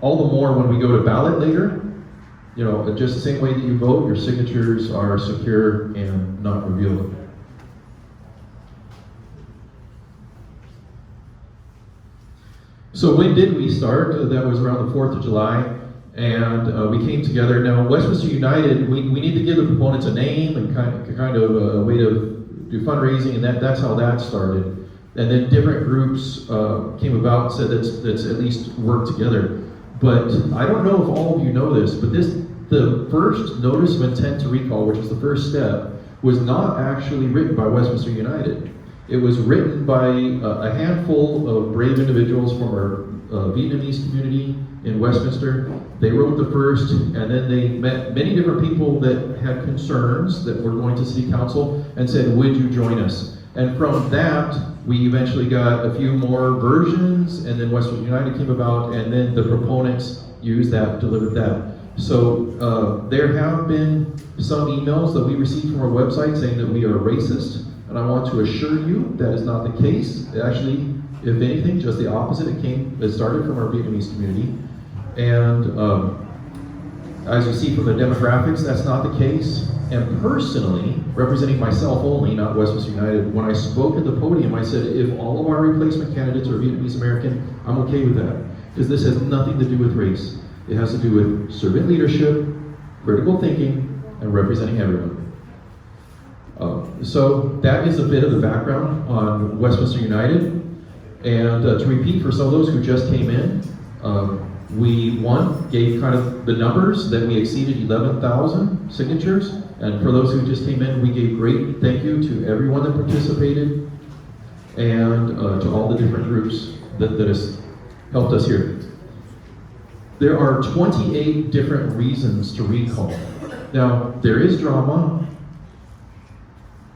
all the more when we go to ballot later, just the same way that you vote, your signatures are secure and not revealed. So when did we start? That was around the 4th of July, and we came together. Now, Westminster United, we need to give the proponents a name and kind of a way to do fundraising, and that's how that started. And then different groups came about and said let's at least work together. But I don't know if all of you know this, but the first notice of intent to recall, which is the first step, was not actually written by Westminster United. It was written by a handful of brave individuals from our Vietnamese community in Westminster. They wrote the first, and then they met many different people that had concerns that were going to City Council and said, would you join us? And from that, we eventually got a few more versions, and then Westminster United came about, and then the proponents used that, delivered that. So there have been some emails that we received from our website saying that we are racist, and I want to assure you that is not the case. Actually, if anything, just the opposite. It started from our Vietnamese community, and as you see from the demographics, that's not the case. And personally, representing myself only, not Westminster United, when I spoke at the podium, I said, if all of our replacement candidates are Vietnamese American, I'm okay with that, because this has nothing to do with race. It has to do with servant leadership, critical thinking, and representing everyone. So that is a bit of the background on Westminster United. And to repeat for some of those who just came in, we gave kind of the numbers that we exceeded 11,000 signatures. And for those who just came in, we gave great thank you to everyone that participated and to all the different groups that has helped us here. There are 28 different reasons to recall. Now, there is drama,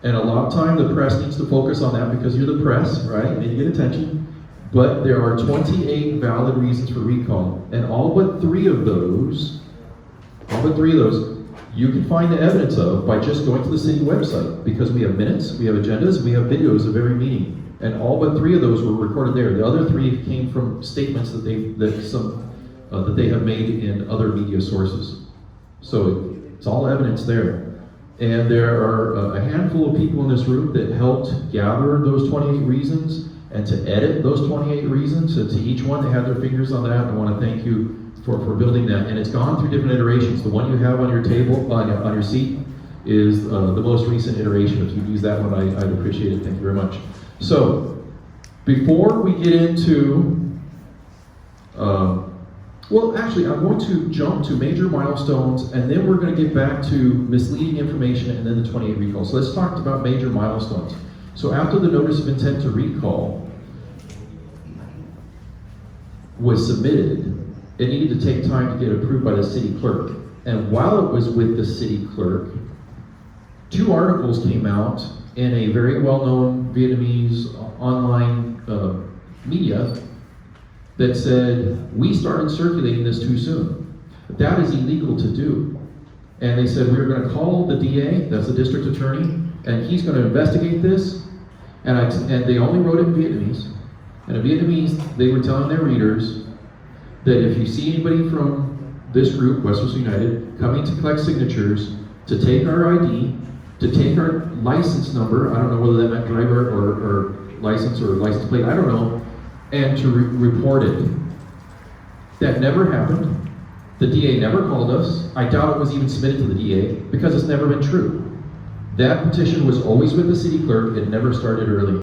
and a lot of time the press needs to focus on that because you're the press, right? You need to get attention. But there are 28 valid reasons for recall, and all but three of those, you can find the evidence of by just going to the city website, because we have minutes, we have agendas, we have videos of every meeting, and all but three of those were recorded there. The other three came from statements that they have made in other media sources. So it's all evidence there. And there are a handful of people in this room that helped gather those 28 reasons and to edit those 28 reasons. So to each one, they had their fingers on that. I want to thank you for building that. And it's gone through different iterations. The one you have on your table, on your seat, is the most recent iteration. If you use that one, I'd appreciate it. Thank you very much. So before we get into well, actually, I'm going to jump to major milestones, and then we're going to get back to misleading information and then the 28 recalls. So let's talk about major milestones. So after the notice of intent to recall was submitted, it needed to take time to get approved by the city clerk. And while it was with the city clerk, two articles came out in a very well-known Vietnamese online media that said, we started circulating this too soon. That is illegal to do. And they said, we're going to call the DA, that's the district attorney, and he's going to investigate this. And they only wrote it in Vietnamese. And in Vietnamese, they were telling their readers that if you see anybody from this group, Westminster United, coming to collect signatures, to take our ID, to take our license number, I don't know whether that meant driver or license or license plate, I don't know, and to report it. That never happened. The DA never called us. I doubt it was even submitted to the DA because it's never been true. That petition was always with the city clerk. It never started early.